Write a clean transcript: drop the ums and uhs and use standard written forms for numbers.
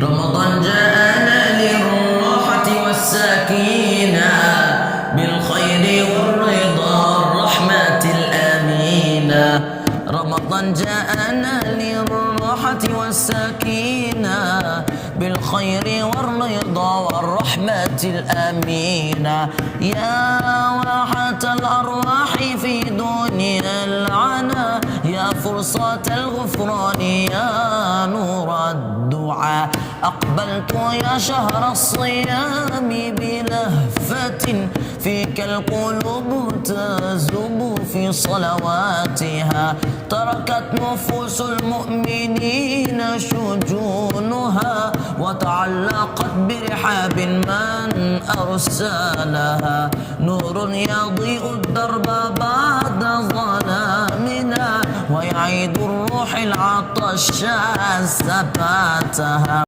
رمضان جاءنا للراحة والسكينة بالخير والرضا والرحمة الأمينة. رمضان جاءنا للراحة والسكينة بالخير والرضا والرحمة الأمينة. يا راحة الأرواح في دنيا العنا، يا فرصة الغفران، يا نور الدعاء. أقبلت يا شهر الصيام بلهفة، فيك القلوب تذوب في صلواتها. تركت نفوس المؤمنين شجونها وتعلقت برحاب من أرسلها. نور يضيء الدرب بعد ظلامنا، ويعيد الروح العطش ثباتها.